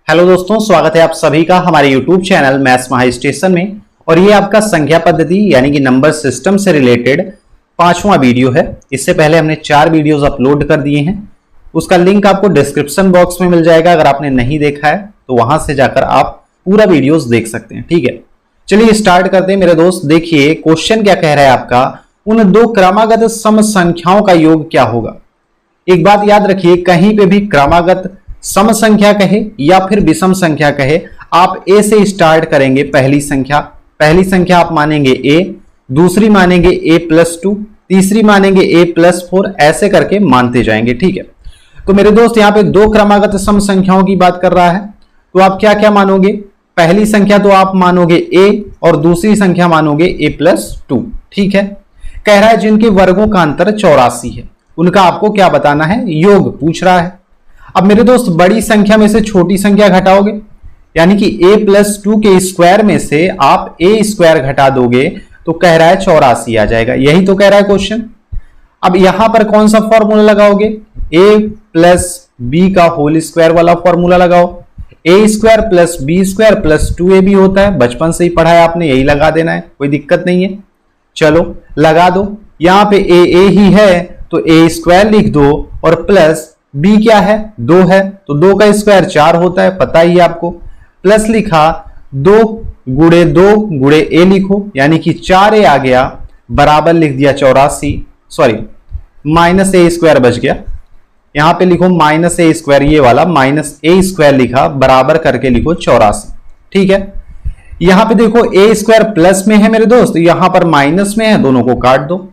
Hello दोस्तों, स्वागत है आप सभी का हमारे YouTube चैनल मैथ्स महा स्टेशन में। और ये आपका संख्या पद्धति यानी कि नंबर सिस्टम से रिलेटेड 5वां वीडियो है। इससे पहले हमने 4 वीडियोस अपलोड कर दिए हैं, उसका लिंक आपको डिस्क्रिप्शन बॉक्स में मिल जाएगा। अगर आपने नहीं देखा है तो वहां से जाकर आप पूरा वीडियोस देख सकते हैं। ठीक है, चलिए स्टार्ट करते हैं मेरे दोस्त। देखिए क्वेश्चन क्या कह रहा है आपका, उन दो क्रमागत सम संख्याओं का योग क्या होगा। एक बात याद रखिए, कहीं पे भी क्रमागत सम संख्या कहे या फिर विषम संख्या कहे, आप ए से स्टार्ट करेंगे। पहली संख्या आप मानेंगे ए, दूसरी मानेंगे a+2, तीसरी मानेंगे a+4, ऐसे करके मानते जाएंगे। ठीक है, तो मेरे दोस्त यहाँ पे दो क्रमागत सम संख्याओं की बात कर रहा है, तो आप क्या क्या मानोगे। पहली संख्या तो आप मानोगे a और दूसरी संख्या मानोगे a+2। ठीक है, कह रहा है जिनके वर्गों का अंतर 84 है, उनका आपको क्या बताना है, योग पूछ रहा है। अब मेरे दोस्त बड़ी संख्या में से छोटी संख्या घटाओगे, यानी कि a+2 के स्क्वायर में से आप a² घटा दोगे तो कह रहा है 84 आ जाएगा। यही तो कह रहा है क्वेश्चन। अब यहां पर कौन सा फॉर्मूला लगाओगे, a+b का होल स्क्वायर वाला फॉर्मूला लगाओ। a² + b² + 2ab होता है, बचपन से ही पढ़ा है आपने, यही लगा देना है, कोई दिक्कत नहीं है। चलो लगा दो, यहां पे a ही है तो a² लिख दो और प्लस b क्या है, 2 है तो 2 का स्क्वायर 4 होता है, पता ही है आपको। प्लस लिखा 2 × 2 × a लिखो, यानी कि 4a आ गया, बराबर लिख दिया 84, सॉरी -a² बच गया, यहां पे लिखो -a², ये वाला -a² लिखा, बराबर करके लिखो 84। ठीक है, यहां पे देखो a² प्लस में है मेरे दोस्त, यहां पर माइनस में है, दोनों को काट दो,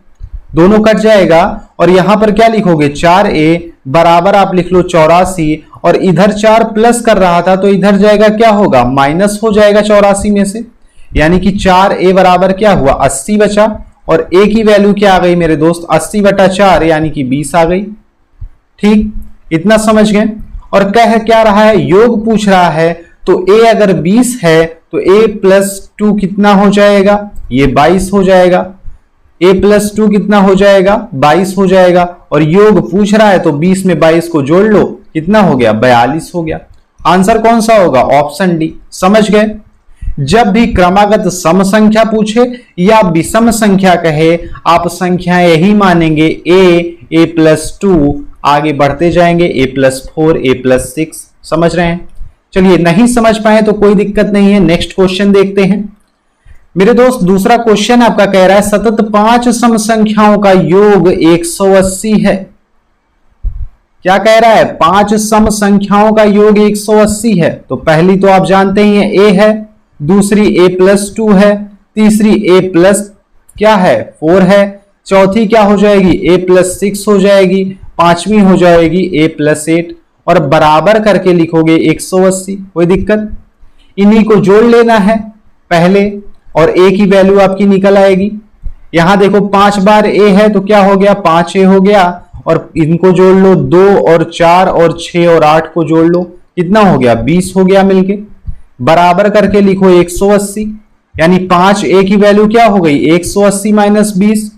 दोनों कट जाएगा। और यहां पर क्या लिखोगे, 4a बराबर आप लिख लो 84, और इधर 4 प्लस कर रहा था तो इधर जाएगा, क्या होगा, माइनस हो जाएगा 84 में से, यानी कि 4a बराबर क्या हुआ, 80 बचा। और a की वैल्यू क्या आ गई मेरे दोस्त, 80/4 यानी कि 20 आ गई। ठीक, इतना समझ गए। और कह क्या रहा है, योग पूछ रहा है, तो a अगर 20 है तो a+2 कितना हो जाएगा, ये 22 हो जाएगा। a+2 कितना हो जाएगा, 22 हो जाएगा। और योग पूछ रहा है तो 20 में 22 को जोड़ लो, कितना हो गया, 42 हो गया। आंसर कौन सा होगा, ऑप्शन डी। समझ गए। जब भी क्रमागत सम संख्या पूछे या विषम संख्या कहे, आप संख्याएं यही मानेंगे, a+2, आगे बढ़ते जाएंगे a+4, a+6। समझ रहे हैं। चलिए नहीं समझ पाए तो कोई दिक्कत नहीं है, नेक्स्ट क्वेश्चन देखते हैं मेरे दोस्त। दूसरा क्वेश्चन आपका कह रहा है सतत 5 सम संख्याओं का योग 180 है। क्या कह रहा है, 5 सम संख्याओं का योग 180 है। तो पहली तो आप जानते ही हैं a है, दूसरी a+2 है, तीसरी a+ क्या है, 4 है, चौथी क्या हो जाएगी, a+6 हो जाएगी, पांचवी हो जाएगी a+8, और बराबर करके लिखोगे 180। कोई दिक्कत, इन्हीं को जोड़ लेना है पहले, और a की वैल्यू आपकी निकल आएगी। यहां देखो 5 बार a है तो क्या हो गया, 5a हो गया, और इनको जोड़ लो, 2 और 4 और 6 और 8 को जोड़ लो, कितना हो गया, 20 हो गया मिलके, बराबर करके लिखो 180। यानी 5a की वैल्यू क्या हो गई, 180 - 20,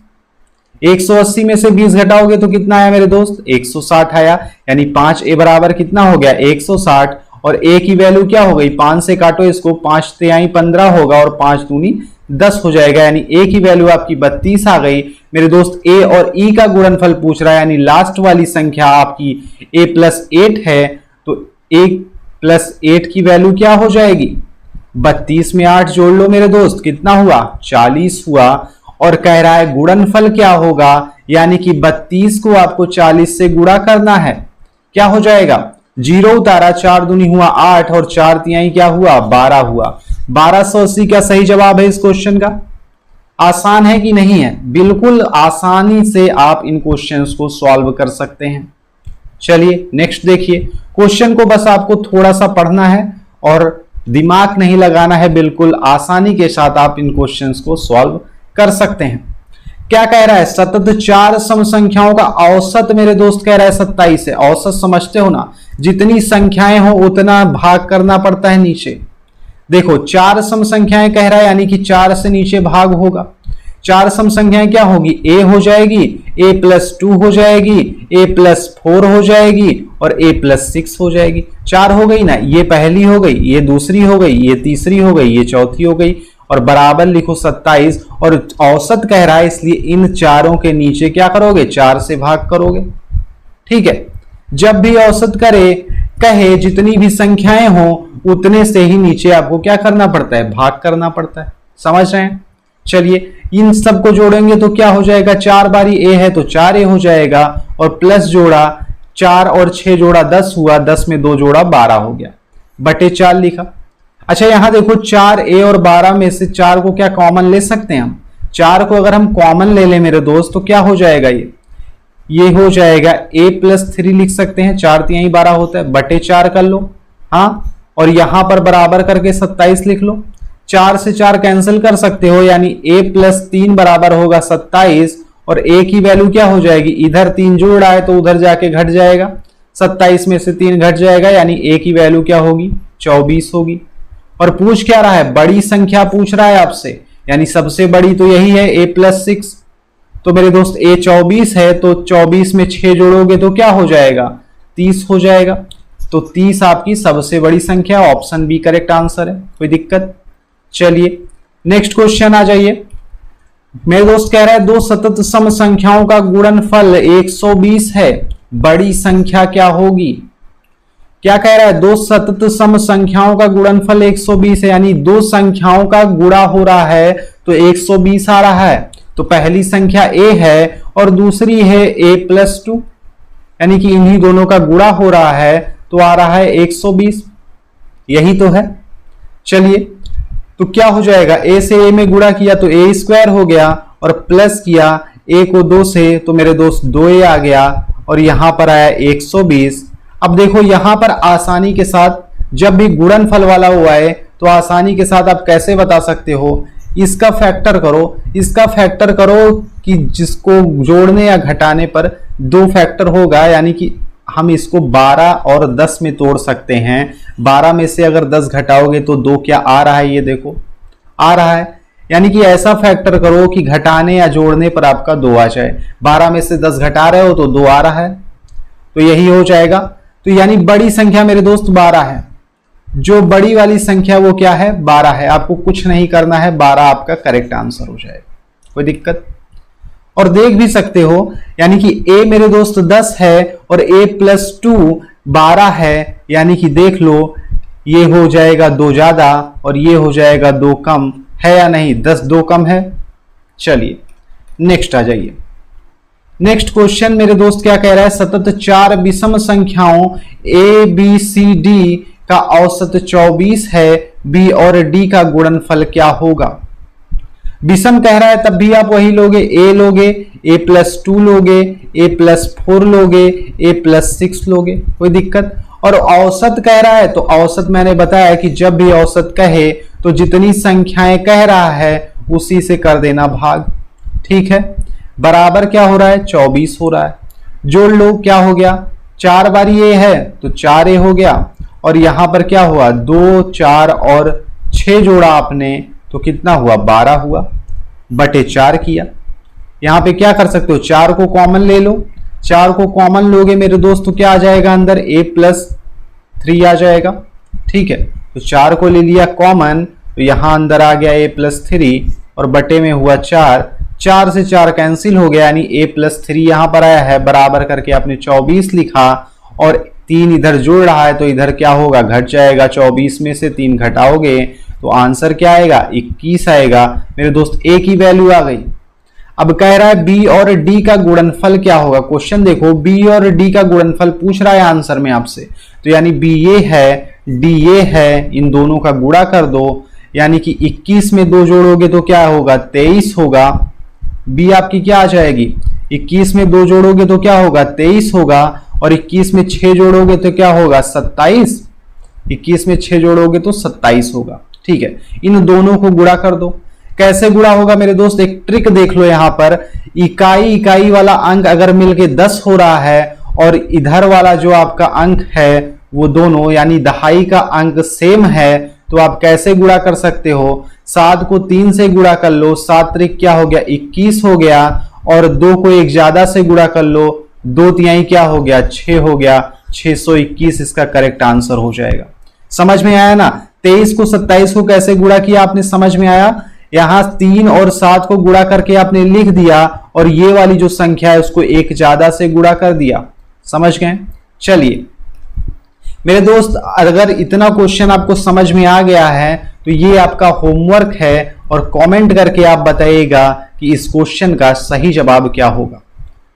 180 में से 20 घटाओगे तो कितना आया मेरे दोस्त, 160 आया। यानी 5a बराबर कितना हो गया, 160। और a की वैल्यू क्या हो गई, 5 से काटो इसको, 5 तिहाई 15 होगा और 5 दूनी 10 हो जाएगा। यानी a की वैल्यू आपकी 32 आ गई मेरे दोस्त। a और e का गुणनफल पूछ रहा है, यानी लास्ट वाली संख्या आपकी a+8 है, तो a+8 की वैल्यू क्या हो जाएगी, 32 में 8 जोड़ लो मेरे दोस्त, कितना हुआ, 40 हुआ। और कह रहा है गुणनफल क्या होगा, यानी कि 32 को आपको 40 से गुणा करना है, क्या हो जाएगा, 0 उतारा, 4 दूनी हुआ 8 और 4 तिहाई क्या हुआ, 12 हुआ। 1280 का सही जवाब है इस क्वेश्चन का। आसान है कि नहीं है, बिल्कुल आसानी से आप इन क्वेश्चंस को सॉल्व कर सकते हैं। चलिए नेक्स्ट देखिए, क्वेश्चन को बस आपको थोड़ा सा पढ़ना है और दिमाग नहीं लगाना है, बिल्कुल आसानी के साथ आप इन क्वेश्चंस को सॉल्व कर सकते हैं। क्या कह रहा है, सतत 4 सम संख्याओं का औसत मेरे दोस्त कह रहा है 27 है। औसत समझते हो ना, जितनी संख्याएं हो उतना भाग करना पड़ता है नीचे। देखो 4 सम संख्याएं कह रहा है, यानी कि 4 से नीचे भाग होगा। चार सम संख्याएं क्या होगी, ए हो जाएगी, a+2 हो जाएगी, a+4 हो जाएगी और a+6 हो जाएगी। चार हो गई ना, ये पहली हो गई, ये दूसरी हो गई, ये तीसरी हो गई, ये चौथी हो गई और बराबर लिखो 27 और औसत कह रहा है इसलिए इन चारों के नीचे क्या करोगे, 4 से भाग करोगे। ठीक है, जब भी औसत कहे जितनी भी संख्याएं हो उतने से ही नीचे आपको क्या करना पड़ता है, भाग करना पड़ता है। समझ रहे हैं? चलिए इन सबको जोड़ेंगे तो क्या हो जाएगा, 4 बारी ए है तो 4a हो जाएगा और प्लस जोड़ा 4 और 6 जोड़ा 10 हुआ, 10 में 2 जोड़ा 12 हो गया, बटे 4 लिखा। अच्छा यहां देखो 4a और 12 में से 4 को क्या कॉमन ले सकते हैं हम, 4 को अगर हम कॉमन ले लें मेरे दोस्त तो क्या हो जाएगा, ये हो जाएगा a+3 लिख सकते हैं, 4 3 12 होता है, बटे 4 कर लो। हाँ, और यहां पर बराबर करके 27 लिख लो। 4 से 4 कैंसिल कर सकते हो यानी a+3 बराबर होगा 27 और a की वैल्यू क्या हो जाएगी, इधर 3 जोड़ा है तो उधर जाके घट जाएगा, 27 में से 3 घट जाएगा यानी a की वैल्यू क्या होगी, 24 होगी। और पूछ क्या रहा है, बड़ी संख्या पूछ रहा है आपसे, यानी सबसे बड़ी तो यही है a+6। तो मेरे दोस्त a 24 है तो 24 में 6 जोड़ोगे तो क्या हो जाएगा, 30 हो जाएगा। तो 30 आपकी सबसे बड़ी संख्या, ऑप्शन बी करेक्ट आंसर है, कोई दिक्कत। चलिए नेक्स्ट क्वेश्चन आ जाइए। मेरे दोस्त कह रहा है दो सतत सम संख्याओं का गुणनफल 120 है, बड़ी संख्या क्या होगी। क्या कह रहा है, दो सतत सम संख्याओं का गुणनफल 120 है, यानी दो संख्याओं का गुणा हो रहा है तो 120 आ रहा है। तो पहली संख्या a है और दूसरी है a+2, यानी कि इन्हीं दोनों का गुणा हो रहा है तो आ रहा है 120, यही तो है। चलिए तो क्या हो जाएगा, a से a में गुणा किया तो a² हो गया और प्लस किया a को 2 से तो मेरे दोस्त 2a आ गया और यहां पर आया 120। अब देखो यहां पर आसानी के साथ जब भी गुणनफल वाला हुआ है तो आसानी के साथ आप कैसे बता सकते हो, इसका फैक्टर करो, इसका फैक्टर करो कि जिसको जोड़ने या घटाने पर 2 फैक्टर होगा, यानी कि हम इसको 12 और 10 में तोड़ सकते हैं। 12 में से अगर 10 घटाओगे तो 2 क्या आ रहा है, ये देखो आ रहा है, यानी कि ऐसा फैक्टर करो कि घटाने या जोड़ने पर आपका 2 आ जाए। 12 में से 10 घटा रहे हो तो 2 आ रहा है, तो यही हो जाएगा। तो यानी बड़ी संख्या मेरे दोस्त 12 है, जो बड़ी वाली संख्या वो क्या है, 12 है। आपको कुछ नहीं करना है, 12 आपका करेक्ट आंसर हो जाएगा, कोई दिक्कत। और देख भी सकते हो यानी कि a मेरे दोस्त 10 है और a+2 12 है, यानी कि देख लो ये हो जाएगा 2 ज्यादा और ये हो जाएगा 2 कम, है या नहीं, 10 2 कम है। चलिए नेक्स्ट आ जाइए। नेक्स्ट क्वेश्चन मेरे दोस्त क्या कह रहा है, सतत 4 विषम संख्याओं a b c d का औसत 24 है, b और d का गुणनफल क्या होगा। विषम कह रहा है तब भी आप वही लोगे, a लोगे, a+2 लोगे, a+4 लोगे, a+6 लोगे, कोई दिक्कत। और औसत कह रहा है तो औसत मैंने बताया कि जब भी औसत कहे तो जितनी संख्याएं कह रहा है उसी से कर देना भाग। ठीक है, बराबर क्या हो रहा है, 24 हो रहा है। जोड़ लो, क्या हो गया, 4 बारी a है तो 4a हो गया और यहां पर क्या हुआ, 2 4 और 6 जोड़ा आपने तो कितना हुआ, 12 हुआ, बटे 4 किया। यहां पे क्या कर सकते हो, 4 को कॉमन ले लो, 4 को कॉमन लोगे मेरे दोस्त तो क्या आ जाएगा अंदर, a+3 आ जाएगा। ठीक है, तो 4 को ले लिया कॉमन तो यहां अंदर आ गया a+3 और बटे में हुआ 4, 4 से 4 कैंसिल हो गया यानी a+3 यहां पर आया है, बराबर करके आपने 24 लिखा और 3 इधर जुड़ रहा है तो इधर क्या होगा, घट जाएगा। 24 में से 3 घटाओगे तो आंसर क्या आएगा, 21 आएगा। मेरे दोस्त a की वैल्यू आ गई। अब कह रहा है b और d का गुणनफल क्या होगा। क्वेश्चन देखो, b और d का गुणनफल पूछ रहा है आंसर में आपसे, तो यानी b ये है, d ये है, इन दोनों का गुणा कर दो, यानी कि 21 में 2 जोड़ोगे तो क्या होगा, 23 होगा। b आपकी क्या आ जाएगी, 21 में 2 जोड़ोगे तो क्या होगा, 23 होगा और 21 में 6 जोड़ोगे तो क्या होगा, 27। 21 में 6 जोड़ोगे तो 27 होगा। ठीक है, इन दोनों को गुणा कर दो। कैसे गुणा होगा मेरे दोस्त, एक ट्रिक देख लो। यहां पर इकाई वाला अंक अगर मिलके 10 हो रहा है और इधर वाला जो आपका अंक है वो दोनों यानी दहाई का अंक सेम है तो आप कैसे गुणा कर सकते हो। 7 को 3 से गुणा कर लो, 7 त्रिक क्या हो गया 21 हो गया, और 2 को एक ज्यादा से गुणा कर लो, 2 तिहाई क्या हो गया 6 हो गया, 621 इसका करेक्ट आंसर हो जाएगा। समझ में आया ना। 23 को 27 को कैसे गुणा किया आपने समझ में आया। यहां 3 और 7 को गुणा करके आपने लिख दिया, और ये वाली जो संख्या है उसको एक ज्यादा से गुणा कर दिया। समझ गए। चलिए मेरे दोस्त, अगर इतना क्वेश्चन आपको समझ में आ गया है तो ये आपका होमवर्क है, और कमेंट करके आप बताइएगा कि इस क्वेश्चन का सही जवाब क्या होगा।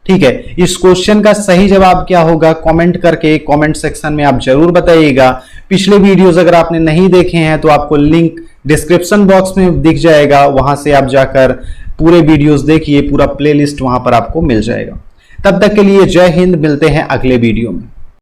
ठीक है, इस क्वेश्चन का सही जवाब क्या होगा कमेंट करके कमेंट सेक्शन में आप जरूर बताइएगा। पिछले वीडियोस अगर आपने नहीं देखे हैं तो आपको लिंक डिस्क्रिप्शन बॉक्स में दिख जाएगा, वहां से आप जाकर पूरे वीडियोस देखिए, पूरा प्लेलिस्ट वहां पर आपको मिल जाएगा। तब तक के लिए जय हिंद, मिलते हैं अगले वीडियो में।